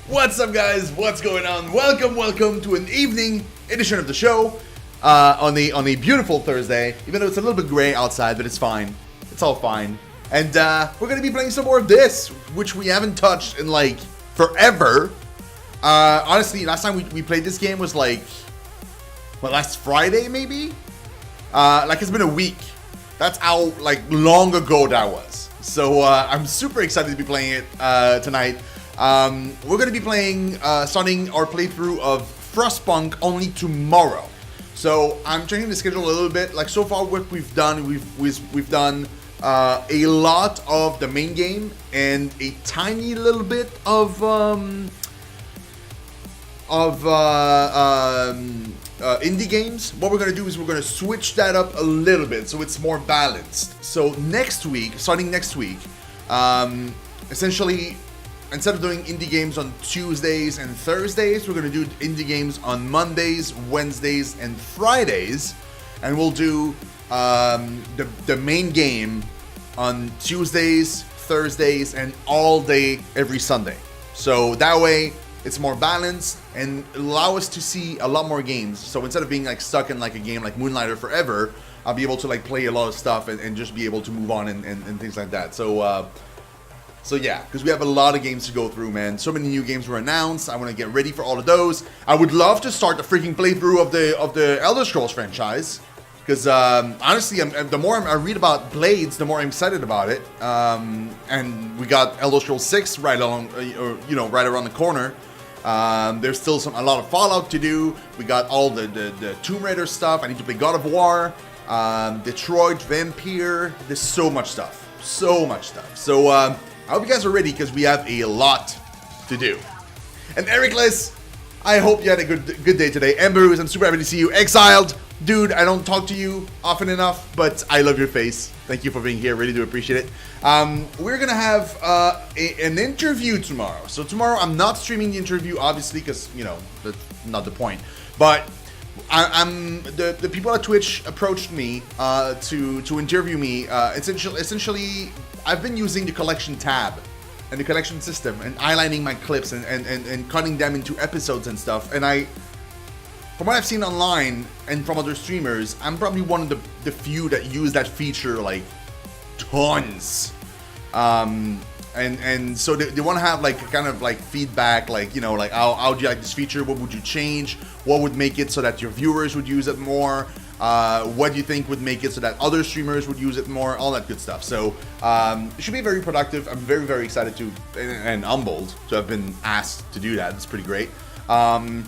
What's up, guys? What's going on? Welcome to an evening edition of the show on a beautiful Thursday. Even though it's a little bit gray outside, but it's fine. It's all fine. And we're gonna be playing some more of this, which we haven't touched in like forever. Honestly, last time we played this game was like, well, last Friday maybe. Like it's been a week. That's how like long ago that was. So I'm super excited to be playing it tonight. We're going to be playing, starting our playthrough of Frostpunk only tomorrow. So I'm changing the schedule a little bit. Like so far, what we've done, we've done a lot of the main game and a tiny little bit of indie games. What we're going to do is we're going to switch that up a little bit so it's more balanced. So next week, starting next week, essentially, instead of doing indie games on Tuesdays and Thursdays, we're going to do indie games on Mondays, Wednesdays, and Fridays. And we'll do the main game on Tuesdays, Thursdays, and all day every Sunday. So that way, it's more balanced and allow us to see a lot more games. So instead of being like stuck in like a game like Moonlighter forever, I'll be able to like play a lot of stuff and just be able to move on and things like that. So yeah, because we have a lot of games to go through, man. So many new games were announced. I want to get ready for all of those. I would love to start the freaking playthrough of the Elder Scrolls franchise, because honestly, the more I read about Blades, the more I'm excited about it. And we got Elder Scrolls 6 right along, right around the corner. There's still a lot of Fallout to do. We got all the Tomb Raider stuff. I need to play God of War, Detroit, Vampire. There's so much stuff. So I hope you guys are ready because we have a lot to do. And Ericless, I hope you had a good day today. Embers, I'm super happy to see you. Exiled, dude, I don't talk to you often enough, but I love your face. Thank you for being here. Really do appreciate it. We're gonna have an interview tomorrow. So tomorrow I'm not streaming the interview, obviously, because that's not the point. But the people at Twitch approached me to interview me. Essentially, I've been using the collection tab and the collection system and eyelining my clips and cutting them into episodes and stuff. And from what I've seen online and from other streamers, I'm probably one of the few that use that feature like tons. And so they want to have like kind of like feedback, like like how do you like this feature? What would you change? What would make it so that your viewers would use it more? What do you think would make it so that other streamers would use it more? All that good stuff. So it should be very productive. I'm very, very excited to and humbled to have been asked to do that. It's pretty great. And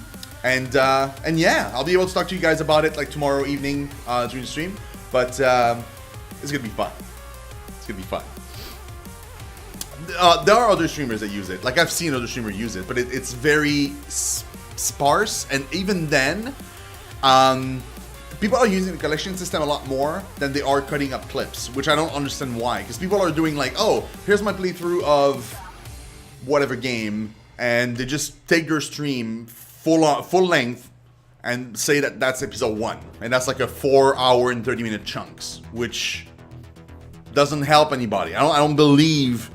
yeah, I'll be able to talk to you guys about it like tomorrow evening during the stream. But it's gonna be fun. It's gonna be fun. There are other streamers that use it. Like I've seen other streamers use it, but it's very sparse. And even then, people are using the collection system a lot more than they are cutting up clips, which I don't understand why. Because people are doing like, oh, here's my playthrough of whatever game, and they just take their stream full length and say that that's episode 1, and that's like a 4-hour and 30-minute chunks, which doesn't help anybody. I don't believe,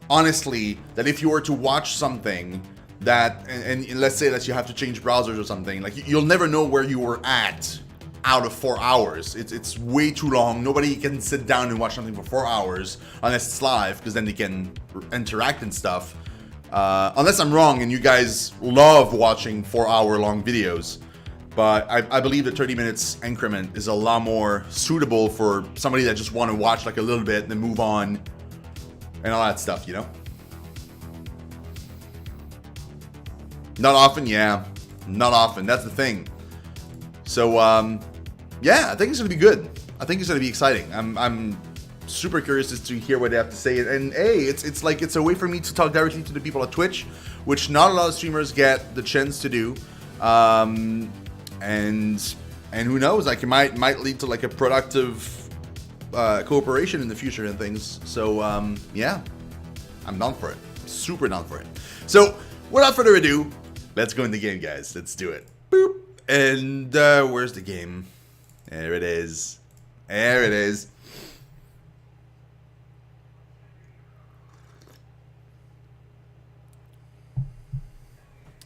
honestly, that if you were to watch something that, and let's say that you have to change browsers or something, like you'll never know where you were at out of 4 hours. It's way too long. Nobody can sit down and watch something for 4 hours unless it's live, because then they can interact and stuff. Unless I'm wrong and you guys love watching 4-hour long videos. But I believe the 30 minutes increment is a lot more suitable for somebody that just want to watch like a little bit and then move on and all that stuff, Not often, yeah. Not often. That's the thing. So, yeah, I think it's gonna be good. I think it's gonna be exciting. I'm super curious as to hear what they have to say. And hey, it's like it's a way for me to talk directly to the people at Twitch, which not a lot of streamers get the chance to do. And who knows? Like it might lead to like a productive cooperation in the future and things. So yeah, I'm down for it. Super down for it. So without further ado, let's go in the game, guys. Let's do it. Boop. And where's the game? There it is. There it is.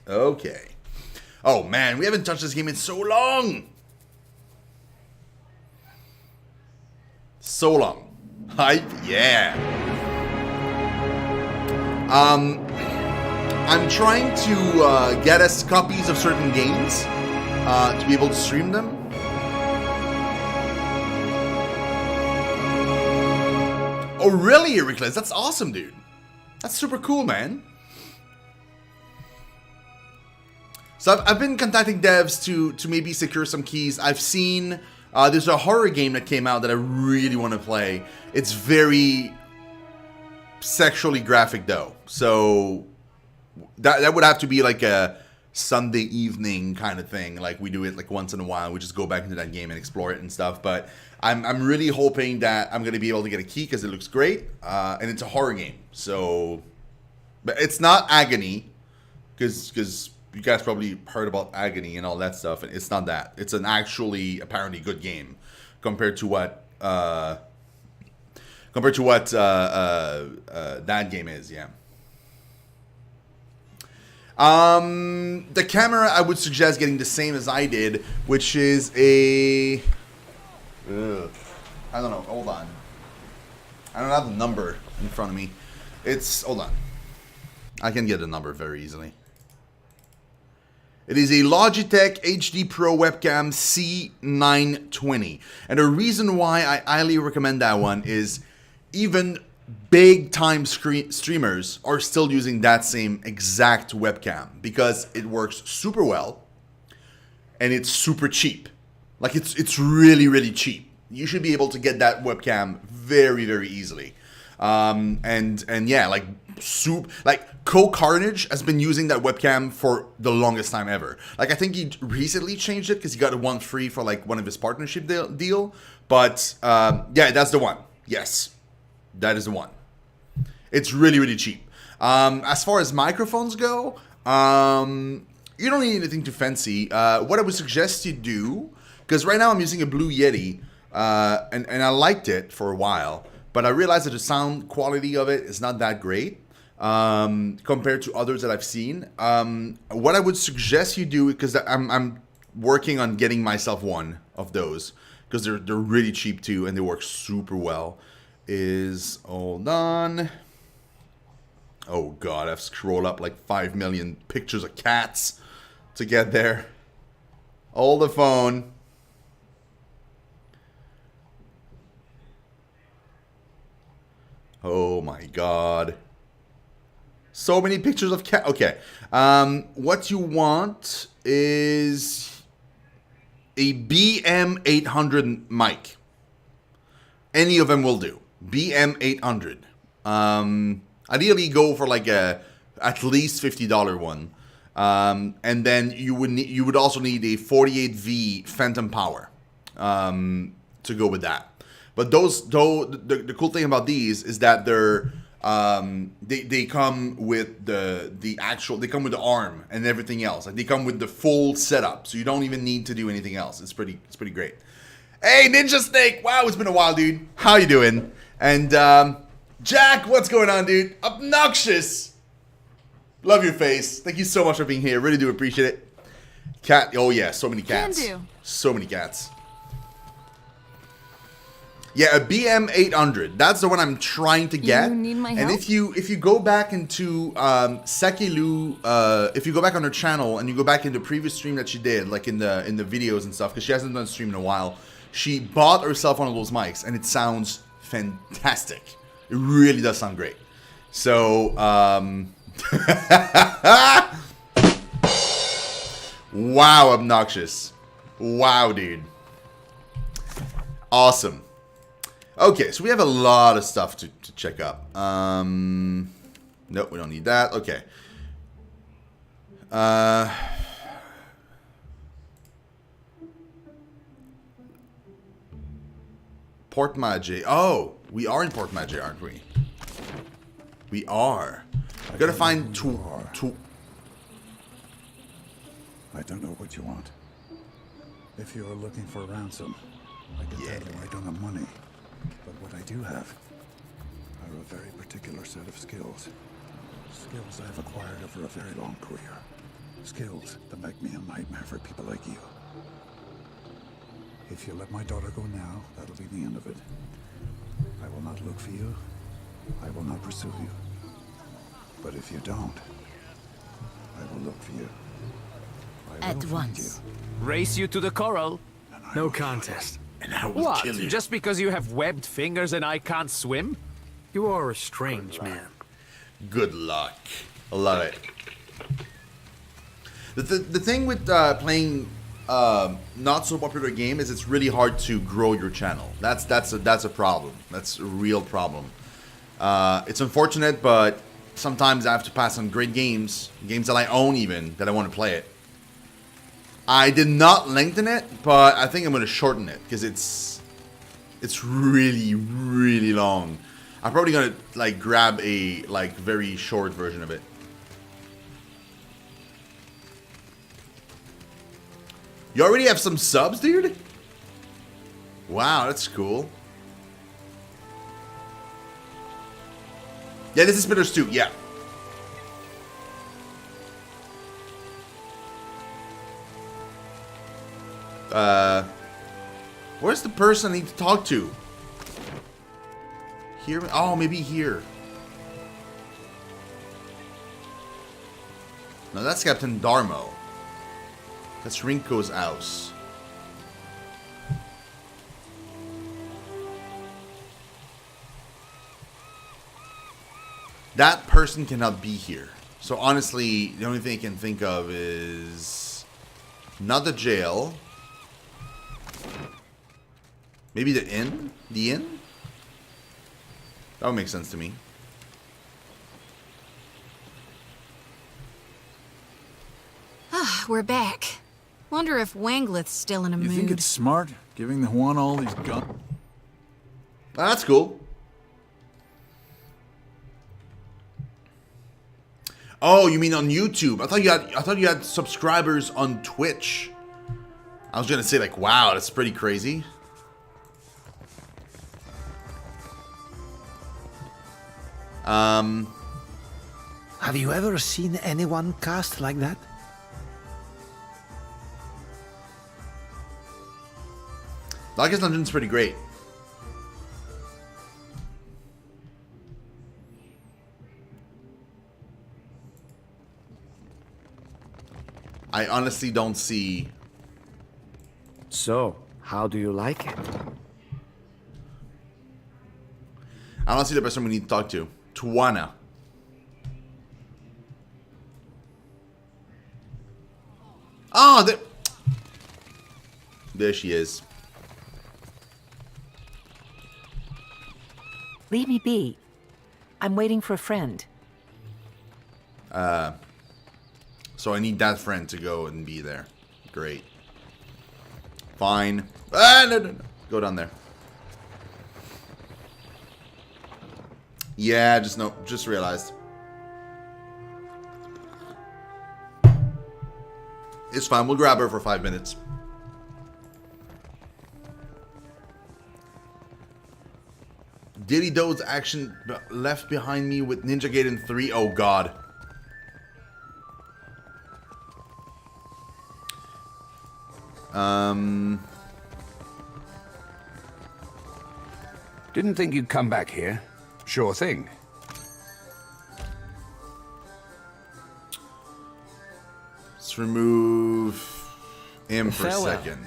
Okay. Oh man, we haven't touched this game in so long. So long. Hype, yeah. I'm trying to get us copies of certain games to be able to stream them. Oh really, Ericles? That's awesome, dude. That's super cool, man. So I've been contacting devs to maybe secure some keys. I've seen there's a horror game that came out that I really want to play. It's very sexually graphic though, so that would have to be like a Sunday evening kind of thing. Like we do it like once in a while. We just go back into that game and explore it and stuff. But I'm really hoping that I'm gonna be able to get a key because it looks great, and it's a horror game. So, but it's not Agony, because you guys probably heard about Agony and all that stuff, and it's not that. It's an actually apparently good game compared to what that game is. Yeah. The camera, I would suggest getting the same as I did, which is a I don't know. Hold on. I don't have the number in front of me. It's hold on. I can get the number very easily. It is a Logitech HD Pro webcam C920. And the reason why I highly recommend that one is even big time streamers are still using that same exact webcam because it works super well and it's super cheap. Like it's really, really cheap. You should be able to get that webcam very, very easily. And yeah, like Carnage has been using that webcam for the longest time ever. Like I think he recently changed it because he got one free for like one of his partnership deal. But yeah, that's the one. Yes, that is the one. It's really, really cheap. As far as microphones go, you don't need anything too fancy. What I would suggest you do, because right now I'm using a Blue Yeti, and I liked it for a while, but I realized that the sound quality of it is not that great compared to others that I've seen. What I would suggest you do, because I'm working on getting myself one of those, because they're really cheap too and they work super well, is, hold on. Oh god, I've scrolled up like 5 million pictures of cats to get there. Hold the phone. Oh my god. So many pictures of cat. Okay. What you want is a BM800 mic. Any of them will do. BM800. Ideally go for like a at least $50 one. And then you would also need a 48V Phantom Power to go with that. But those, though, the cool thing about these is that they're they come with the actual, they come with the arm and everything else. Like they come with the full setup, so you don't even need to do anything else. It's pretty great. Hey, Ninja Snake! Wow, it's been a while, dude. How you doing? And Jack, what's going on, dude? Obnoxious. Love your face. Thank you so much for being here. Really do appreciate it. Cat. Oh yeah, so many cats. Can do. So many cats. Yeah, a BM800. That's the one I'm trying to get. You need my help? And if you go back into Sekilu, if you go back on her channel and you go back in the previous stream that she did, like in the videos and stuff, because she hasn't done a stream in a while, she bought herself one of those mics, and it sounds fantastic. It really does sound great. So, wow, Obnoxious. Wow, dude. Awesome. Okay, so we have a lot of stuff to check up. Nope, we don't need that. Okay. Port Maje. Oh, we are in Port Maje, aren't we? We are. We gotta find two. I don't know what you want. If you're looking for ransom, I can tell you I don't have money. But what I do have are a very particular set of skills. Skills I've acquired over a very long career. Skills that make me a nightmare for people like you. If you let my daughter go now, that'll be the end of it. I will not look for you. I will not pursue you. But if you don't, I will look for you. I At will find once. you. Race you to the coral. And I No will kill you. contest. And I will What? kill you. Just because you have webbed fingers and I can't swim? You are a strange man. Good luck. I love it. The thing with playing not so popular game is it's really hard to grow your channel. That's a problem. That's a real problem. It's unfortunate, but sometimes I have to pass on great games that I own even, that I want to play it. I did not lengthen it, but I think I'm going to shorten it because it's really, really long. I'm probably going to like grab a like very short version of it. You already have some subs, dude? Wow, that's cool. Yeah, this is Spinners too, yeah. Where's the person I need to talk to? Here? Oh, maybe here. No, that's Captain Darmo. That's Rinko's house. That person cannot be here. So honestly, the only thing I can think of is not the jail. Maybe the inn? The inn? That would make sense to me. We're back. Wonder if Wanglith's still in a You mood. think it's smart giving the Juan all these guns? Ah, that's cool. Oh, you mean on YouTube? I thought you had subscribers on Twitch. I was gonna say like, wow, that's pretty crazy. Have you ever seen anyone cast like that? Darkest Dungeon's pretty great. I honestly don't see. So, how do you like it? I don't see the person we need to talk to. Tuana. Oh, there she is. Leave me be. I'm waiting for a friend. So I need that friend to go and be there. Great. Fine. Ah, no. Go down there. Yeah, just realized. It's fine. We'll grab her for 5 minutes. Diddy Dode's action left behind me with Ninja Gaiden 3. Oh, God. Didn't think you'd come back here. Sure thing. Let's remove him for a Farewell. second.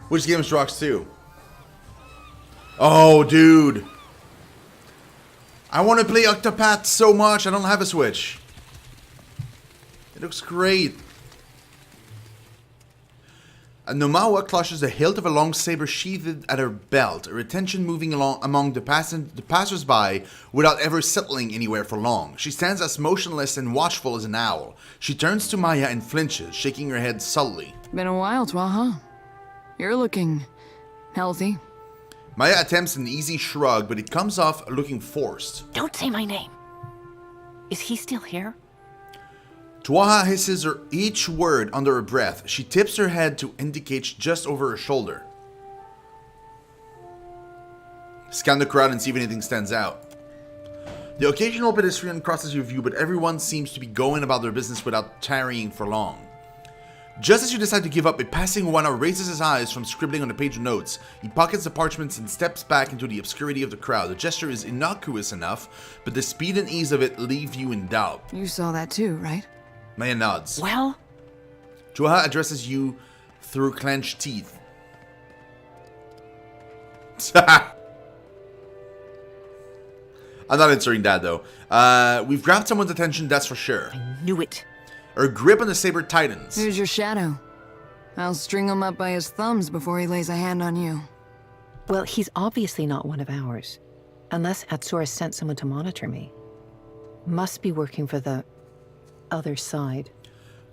Which game's Rocks 2? Oh, dude. I want to play Octopath so much. I don't have a Switch. It looks great. A Nomawa clutches the hilt of a long saber sheathed at her belt, a retention moving along among the passers-by without ever settling anywhere for long. She stands as motionless and watchful as an owl. She turns to Maya and flinches, shaking her head subtly. Been a while, Twa, huh? You're looking healthy. Maya attempts an easy shrug, but it comes off looking forced. Don't say my name. Is he still here? Tuaha hisses her each word under her breath. She tips her head to indicate just over her shoulder. Scan the crowd and see if anything stands out. The occasional pedestrian crosses your view, but everyone seems to be going about their business without tarrying for long. Just as you decide to give up, a passing Wana raises his eyes from scribbling on a page of notes. He pockets the parchments and steps back into the obscurity of the crowd. The gesture is innocuous enough, but the speed and ease of it leave you in doubt. You saw that too, right? Maya nods. Well, Tuaha addresses you through clenched teeth. I'm not answering that, though. We've grabbed someone's attention, that's for sure. knew it. Her grip on the saber tightens. Here's your shadow. I'll string him up by his thumbs before he lays a hand on you. Well, he's obviously not one of ours. Unless Atsura sent someone to monitor me. Must be working for the other side.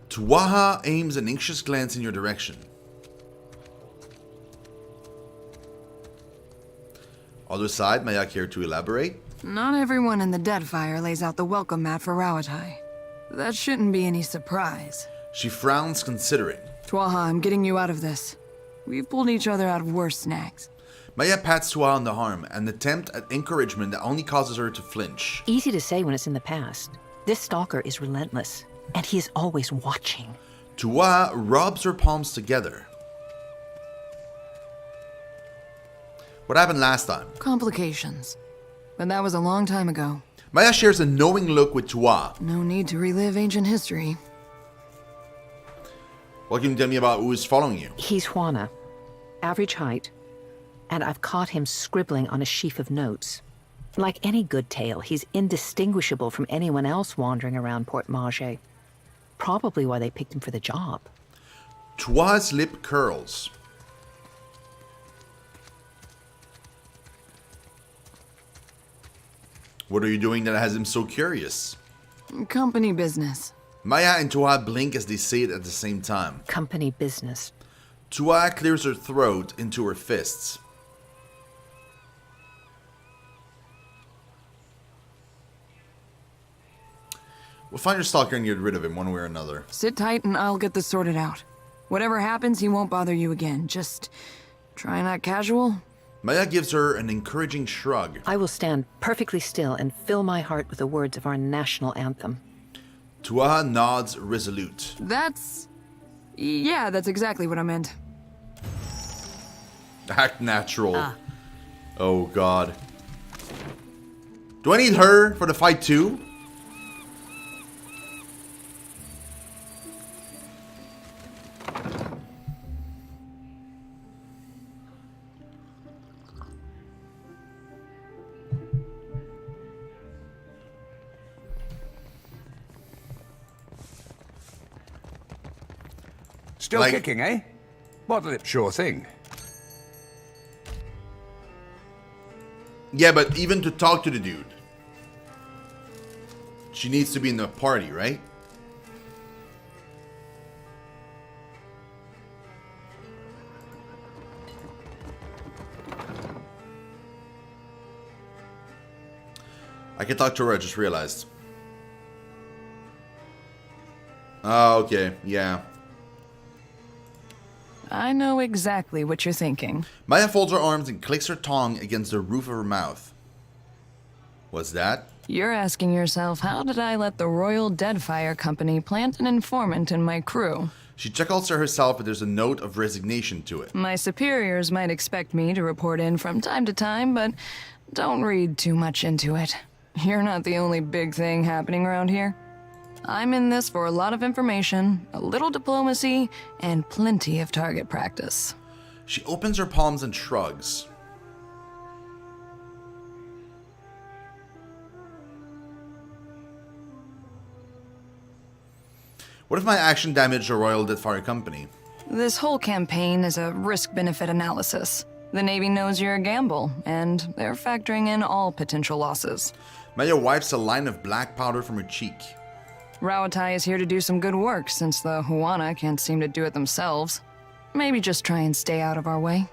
Tuaha aims an anxious glance in your direction. Other side, may I care to elaborate? Not everyone in the Deadfire lays out the welcome mat for Rawatai. That shouldn't be any surprise. She frowns, considering. Tuaha, I'm getting you out of this. We've pulled each other out of worse snags. Maya pats Tuaha on the arm, an attempt at encouragement that only causes her to flinch. Easy to say when it's in the past. This stalker is relentless, and he is always watching. Tuaha rubs her palms together. What happened last time? Complications. But that was a long time ago. Maya shares a knowing look with Tuaha. No need to relive ancient history. What can you tell me about who is following you? He's Juana, average height, and I've caught him scribbling on a sheaf of notes. Like any good tale, he's indistinguishable from anyone else wandering around Port Mage. Probably why they picked him for the job. Tuaha's lip curls. What are you doing that has him so curious? Company business. Maya and Tuaha blink as they say it at the same time. Company business. Tuaha clears her throat into her fists. We'll find your stalker and get rid of him one way or another. Sit tight and I'll get this sorted out. Whatever happens, he won't bother you again. Just try not casual. Maya gives her an encouraging shrug. I will stand perfectly still and fill my heart with the words of our national anthem. Tuaha nods resolute. Yeah, that's exactly what I meant. Act natural. Oh god. Do I need her for the fight too? Still kicking, eh? Bottle it, sure thing. Yeah, but even to talk to the dude, she needs to be in the party, right? I can talk to her, I just realized. Oh, okay, yeah. I know exactly what you're thinking. Maya folds her arms and clicks her tongue against the roof of her mouth. What's that? You're asking yourself, how did I let the Royal Deadfire Company plant an informant in my crew? She chuckles to herself, but there's a note of resignation to it. My superiors might expect me to report in from time to time, but don't read too much into it. You're not the only big thing happening around here. I'm in this for a lot of information, a little diplomacy, and plenty of target practice. She opens her palms and shrugs. What if my action damaged the Royal Deadfire Company? This whole campaign is a risk-benefit analysis. The Navy knows you're a gamble, and they're factoring in all potential losses. Maya wipes a line of black powder from her cheek. Rawatai is here to do some good work, since the Huana can't seem to do it themselves. Maybe just try and stay out of our way.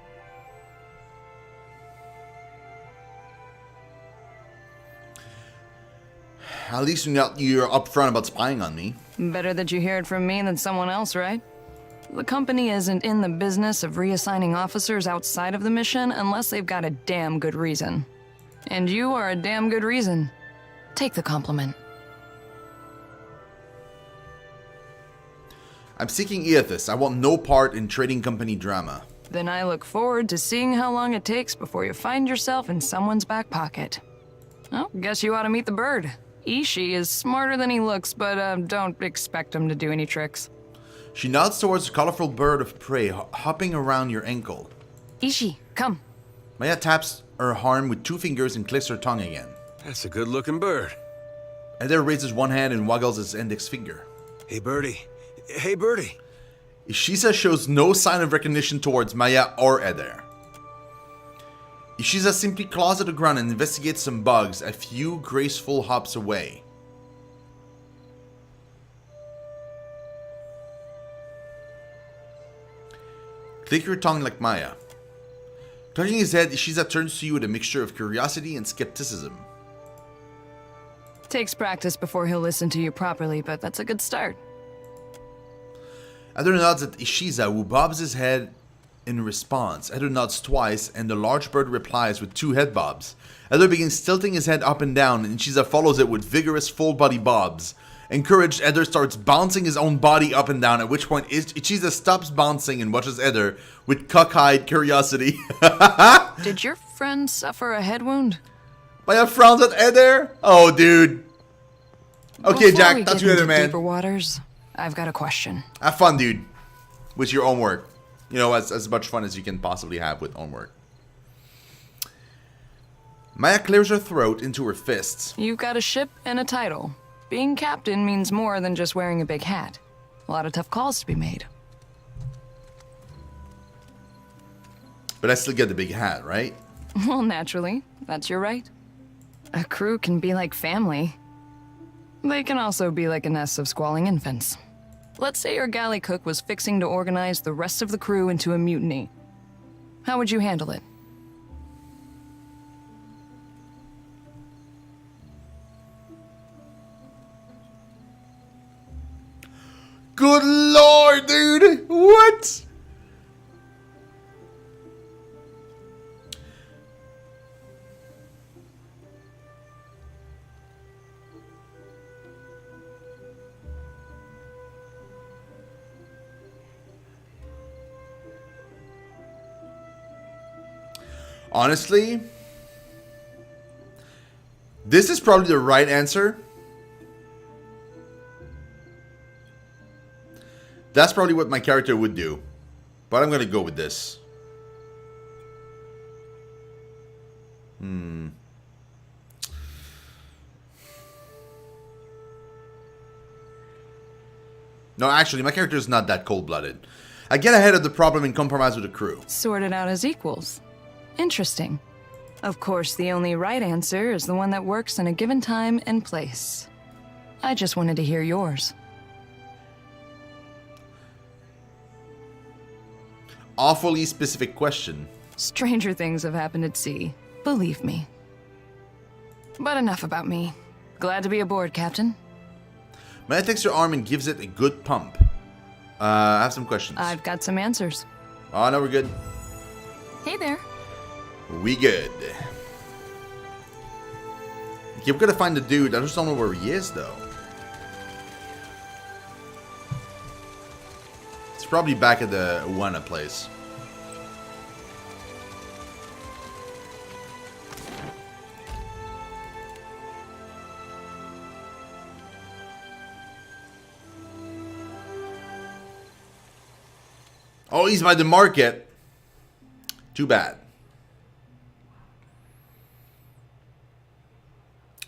At least you're upfront about spying on me. Better that you hear it from me than someone else, right? The company isn't in the business of reassigning officers outside of the mission unless they've got a damn good reason. And you are a damn good reason. Take the compliment. I'm seeking Eothas. I want no part in trading company drama. Then I look forward to seeing how long it takes before you find yourself in someone's back pocket. Oh, guess you ought to meet the bird. Ishi is smarter than he looks, but don't expect him to do any tricks. She nods towards a colorful bird of prey hopping around your ankle. Ishi, come. Maya taps her arm with 2 fingers and clicks her tongue again. That's a good-looking bird. Eder raises one hand and waggles his index finger. Hey, birdie. Hey, birdie. Ishiza shows no sign of recognition towards Maya or Eder. Ishiza simply claws at the ground and investigates some bugs a few graceful hops away. Click your tongue like Maya. Touching his head, Ishiza turns to you with a mixture of curiosity and skepticism. Takes practice before he'll listen to you properly, but that's a good start. Eder nods at Ishiza, who bobs his head in response. Eder nods twice, and the large bird replies with 2 head bobs. Eder begins tilting his head up and down, and Ishiza follows it with vigorous full-body bobs. Encouraged, Eder starts bouncing his own body up and down, at which point Ishiza stops bouncing and watches Eder with cockeyed curiosity. Did your friend suffer a head wound? Maya frowns at Eder? Oh, dude. Okay, Before Jack, we talk get to you later, into man. deeper waters, I've got a question. Have fun, dude. With your own work. You know, as much fun as you can possibly have with own work. Maya clears her throat into her fists. You've got a ship and a title. Being captain means more than just wearing a big hat. A lot of tough calls to be made. But I still get the big hat, right? Well, naturally. That's your right. A crew can be like family. They can also be like a nest of squalling infants. Let's say your galley cook was fixing to organize the rest of the crew into a mutiny. How would you handle it? Good lord, dude! What? Honestly, this is probably the right answer. That's probably what my character would do. But I'm going to go with this. No, actually, my character is not that cold-blooded. I get ahead of the problem and compromise with the crew. Sort it out as equals. Interesting. Of course, the only right answer is the one that works in a given time and place. I just wanted to hear yours. Awfully specific question. Stranger things have happened at sea. Believe me. But enough about me. Glad to be aboard, Captain. Maya takes your arm and gives it a good pump. I have some questions. I've got some answers. Oh, no, we're good. Hey there. We good. Okay, we're gonna find the dude. I just don't know where he is, though. It's probably back at the Uwana place. Oh, he's by the market. Too bad.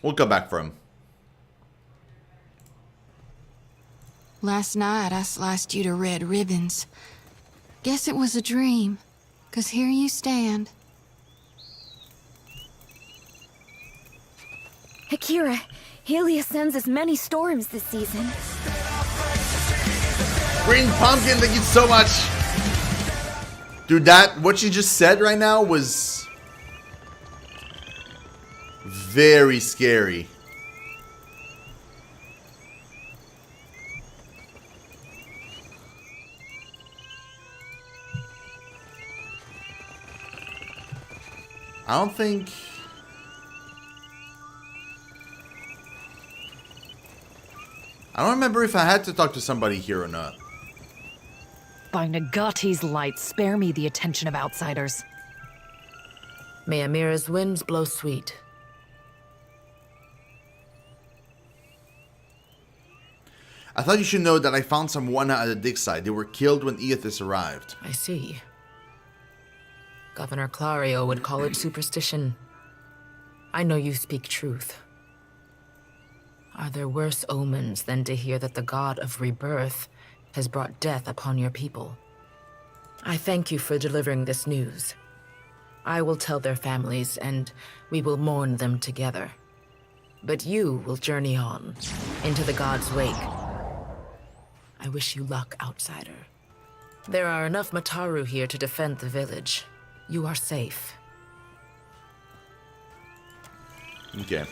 We'll come back for him. Last night I sliced you to red ribbons. Guess it was a dream, 'cause here you stand. Akira, Helios sends us many storms this season. Green Pumpkin, thank you so much. Dude, what you just said right now was very scary. I don't think... I don't remember if I had to talk to somebody here or not. By Nagati's light, spare me the attention of outsiders. May Amira's winds blow sweet. I thought you should know that I found some Wana at the dig site. They were killed when Eothas arrived. I see. Governor Clario would call it superstition. I know you speak truth. Are there worse omens than to hear that the god of rebirth has brought death upon your people? I thank you for delivering this news. I will tell their families, and we will mourn them together. But you will journey on, into the god's wake. I wish you luck, outsider. There are enough Mataru here to defend the village. You are safe. Okay.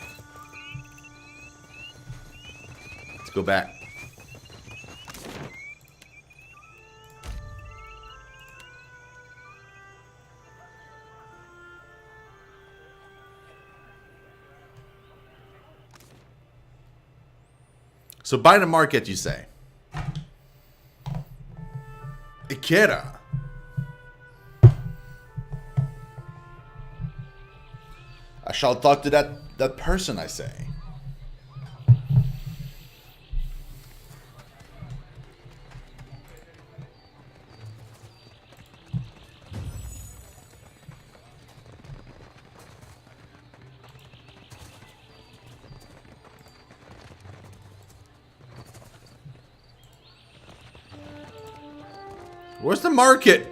Let's go back. So by the market, you say? Ikeda. I shall talk to that person, I say. Where's the market?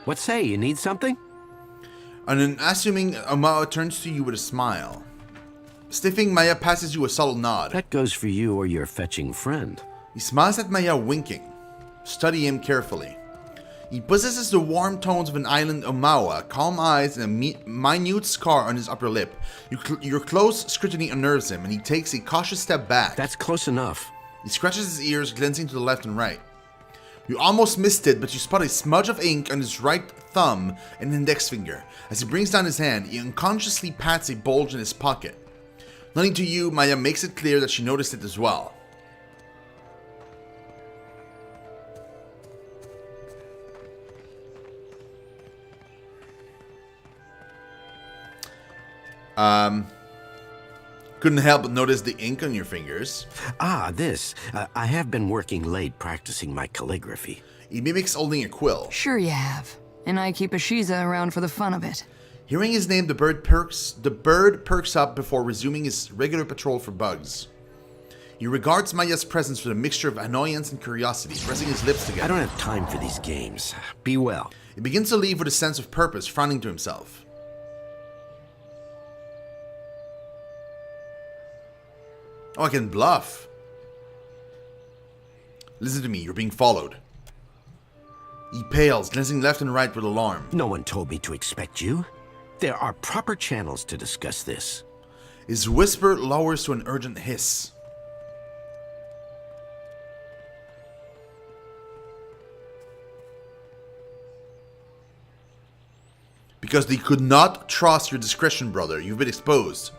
What say? You need something? And then, assuming Amao turns to you with a smile. Stiffing, Maya passes you a subtle nod. That goes for you or your fetching friend. He smiles at Maya, winking. Study him carefully. He possesses the warm tones of an island Omawa, calm eyes, and a minute scar on his upper lip. Your close scrutiny unnerves him, and he takes a cautious step back. That's close enough. He scratches his ears, glancing to the left and right. You almost missed it, but you spot a smudge of ink on his right thumb and index finger. As he brings down his hand, he unconsciously pats a bulge in his pocket. Nodding to you, Maya makes it clear that she noticed it as well. Couldn't help but notice the ink on your fingers. Ah, this. I have been working late practicing my calligraphy. He mimics holding a quill. Sure you have. And I keep a Shiza around for the fun of it. Hearing his name, the bird perks up before resuming his regular patrol for bugs. He regards Maya's presence with a mixture of annoyance and curiosity, pressing his lips together. I don't have time for these games. Be well. He begins to leave with a sense of purpose, frowning to himself. Oh, I can bluff. Listen to me, you're being followed. He pales, glancing left and right with alarm. No one told me to expect you. There are proper channels to discuss this. His whisper lowers to an urgent hiss. Because they could not trust your discretion, brother. You've been exposed.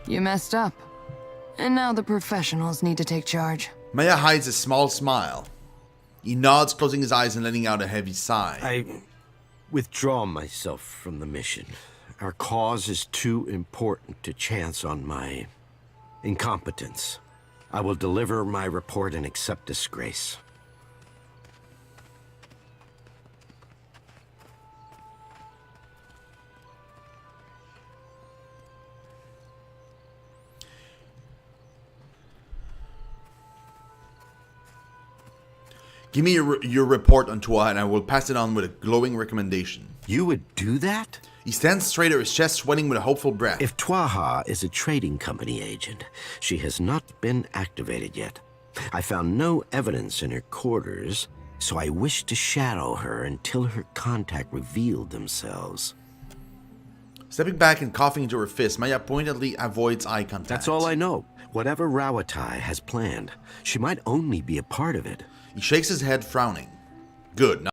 You messed up. And now the professionals need to take charge. Maya hides a small smile. He nods, closing his eyes and letting out a heavy sigh. I withdraw myself from the mission. Our cause is too important to chance on my incompetence. I will deliver my report and accept disgrace. Give me your report on Tua and I will pass it on with a glowing recommendation. You would do that? He stands straight at his chest, sweating with a hopeful breath. If Twaha is a trading company agent, she has not been activated yet. I found no evidence in her quarters, so I wished to shadow her until her contact revealed themselves. Stepping back and coughing into her fist, Maya pointedly avoids eye contact. That's all I know. Whatever Rawatai has planned, she might only be a part of it. He shakes his head, frowning. Good.